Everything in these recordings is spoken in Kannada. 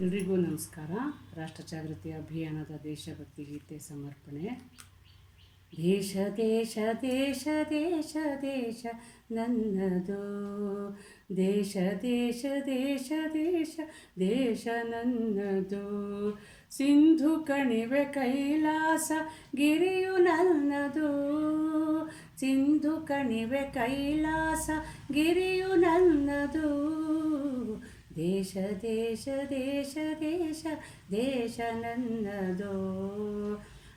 ಎಲ್ರಿಗೂ ನಮಸ್ಕಾರ. ರಾಷ್ಟ್ರ ಜಾಗೃತಿ ಅಭಿಯಾನದ ದೇಶಭಕ್ತಿ ಗೀತೆ ಸಮರ್ಪಣೆ. ದೇಶ ದೇಶ ದೇಶ ದೇಶ ದೇಶ ನನ್ನದು, ದೇಶ ದೇಶ ದೇಶ ದೇಶ ದೇಶ ನನ್ನದು. ಸಿಂಧು ಕಣಿವೆ ಕೈಲಾಸ ಗಿರಿಯು ನನ್ನದು, ಸಿಂಧು ಕಣಿವೆ ಕೈಲಾಸ ಗಿರಿಯು ನನ್ನದು. ದೇಶ ದೇಶ ದೇಶ ದೇಶ ದೇಶ ನನ್ನದು.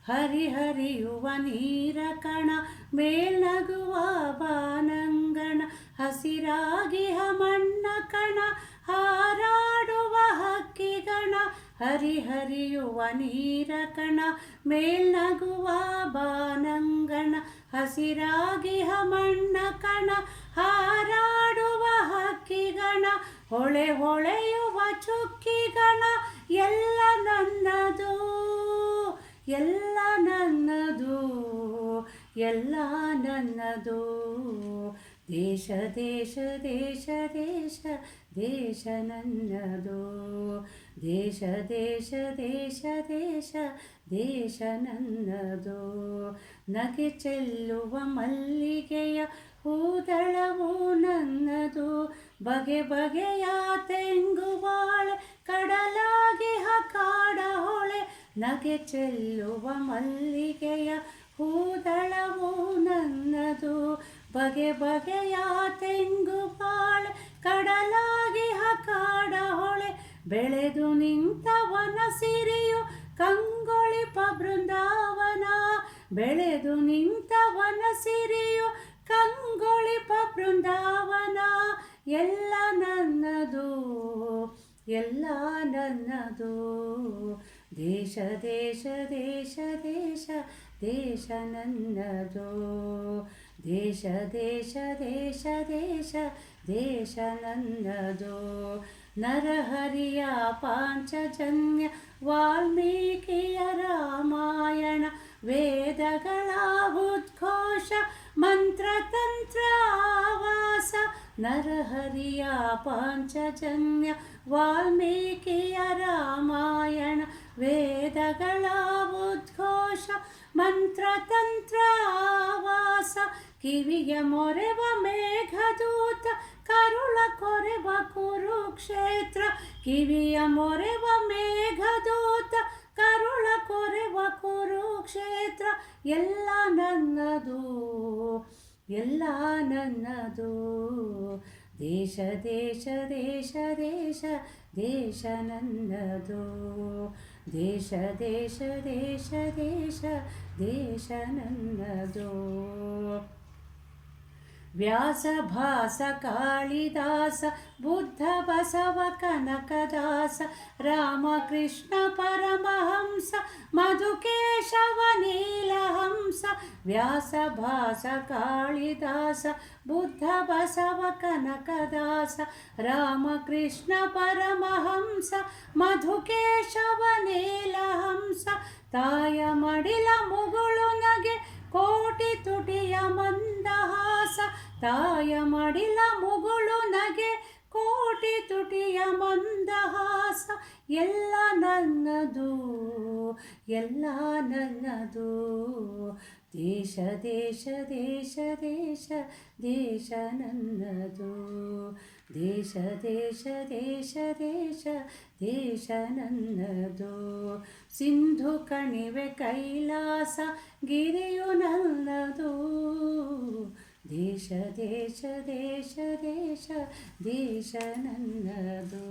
ಹರಿಹರಿಯುವ ನೀರ ಕಣ ಮೇಲ್ನಗುವ ಬಾನಂಗಣ, ಹಸಿರಾಗಿಹ ಮಣ್ಣ ಕಣ ಹಾರಾಡುವ ಹಕ್ಕಿಗಣ. ಹರಿಹರಿಯುವ ನೀರ ಕಣ ಮೇಲ್ನಗುವ ಬಾನಂಗಣ, ಹಸಿರಾಗಿಹ ಮಣ್ಣ ಕಣ ಹಾರಾಡುವ ಹಕ್ಕಿಗಣ. ಹೊಳೆ ಹೊಳೆಯುವ ಚುಕ್ಕಿಗಣ ಎಲ್ಲ ನನ್ನದು, ಎಲ್ಲ ನನ್ನದು, ಎಲ್ಲ ನನ್ನದು. ದೇಶ ದೇಶ ದೇಶ ದೇಶ ದೇಶ ನನ್ನದು, ದೇಶ ದೇಶ ದೇಶ ದೇಶ ದೇಶ ನನ್ನದು. ನಗೆ ಚೆಲ್ಲುವ ಮಲ್ಲಿಗೆಯ ಹೂದಳವು ನನ್ನದು, ಬಗೆ ಬಗೆಯ ತೆಂಗುಬಾಳೆ ಕಡಲಾಗಿಹ ಕಾಡ ಹೊಳೆ. ನಗೆ ಚೆಲ್ಲುವ ಮಲ್ಲಿಗೆಯ ಹೂದಳವು ನನ್ನದು, ಬಗೆ ಬಗೆಯ ತೆಂಗುಬಾಳೆ ಕಡಲಾಗಿಹ ಕಾಡ ಹೊಳೆ. ಬೆಳೆದು ನಿಂತ ವನ ಸಿರಿಯು ಕಂಗೊಳಿಪ ಬೃಂದಾವನ, ಬೆಳೆದು ನಿಂತ ವನ ಸಿರಿಯು ಕಂಗೊಳಿಪ ಬೃಂದಾವನ. ಎಲ್ಲ ನನ್ನದು, ಎಲ್ಲ ನನ್ನದು. ದೇಶ ದೇಶ ದೇಶ ದೇಶ ದೇಶ ನನ್ನದು, ದೇಶ ದೇಶ ದೇಶ ದೇಶ ದೇಶ ನನ್ನದು. ನರಹರಿಯ ಪಾಂಚಜನ್ಯ ವಾಲ್ಮೀಕಿಯ ರಾಮಾಯಣ, ವೇದಗಳ ಉದ್ಘೋಷ ಮಂತ್ರತಂತ್ರ ಆವಾಸ. ನರಹರಿಯ ಪಾಂಚಜನ್ಯ ವಾಲ್ಮೀಕಿಯ ರಾಮಾಯಣ, ವೇದಗಳ ಉದ್ಘೋಷ ಮಂತ್ರತಂತ್ರ ಆವಾಸ. ಕಿವಿಯ ಮೊರೆವ ಮೇಘದೂತ ಕರುಳ ಕೊರೆವ ಕುರುಕ್ಷೇತ್ರ, ಕಿವಿಯ ಮೊರೆವ ಮೇಘದೂತ ಕರುಳ ಕೊರೆವ ಕುರುಕ್ಷೇತ್ರ. ಎಲ್ಲ ನನ್ನದು, ಎಲ್ಲ ನನ್ನದು. ದೇಶ ದೇಶ ದೇಶ ದೇಶ ದೇಶ ನನ್ನದು, ದೇಶ ದೇಶ ದೇಶ ದೇಶ ದೇಶ ನನ್ನದು. ವ್ಯಾಸ ಭಾಸ ಕಾಳಿದಾಸ ಬುದ್ಧ ಬಸವ ಕನಕದಾಸ, ರಾಮಕೃಷ್ಣ ಪರಮಹಂಸ ಮಧುಕೇಶವ ನೀಲಹಂಸ. ವ್ಯಾಸ ಭಾಸ ಕಾಳಿದಾಸ ಬುದ್ಧ ಬಸವ ಕನಕದಾಸ, ರಾಮಕೃಷ್ಣ ಪರಮಹಂಸ ಮಧುಕೇಶವ ನೀಲಹಂಸ. ತಾಯ ಮಡಿಲ ಮುಗುಳು ನಗೆ ಕೋಟಿ ತುಟಿಯ ಮಂದಹಾಸ, ತಾಯ ಮಡಿಲ ಮುಗುಳು ನಗೆ ಕೋಟಿ ತುಟಿಯ ಮಂದಹಾಸ. ಎಲ್ಲ ನನ್ನದು, ಎಲ್ಲ ನನ್ನದು. ದೇಶ ದೇಶ ದೇಶ ದೇಶ ದೇಶ ನನ್ನದು, ದೇಶ ದೇಶ ದೇಶ ದೇಶ ದೇಶ ನನ್ನದು. ಸಿಂಧು ಕಣಿವೆ ಕೈಲಾಸ ಗಿರಿಯು ನನ್ನದು, ದೇಶ ದೇಶ ದೇಶ ದೇಶ ದೇಶ ನನ್ನದು.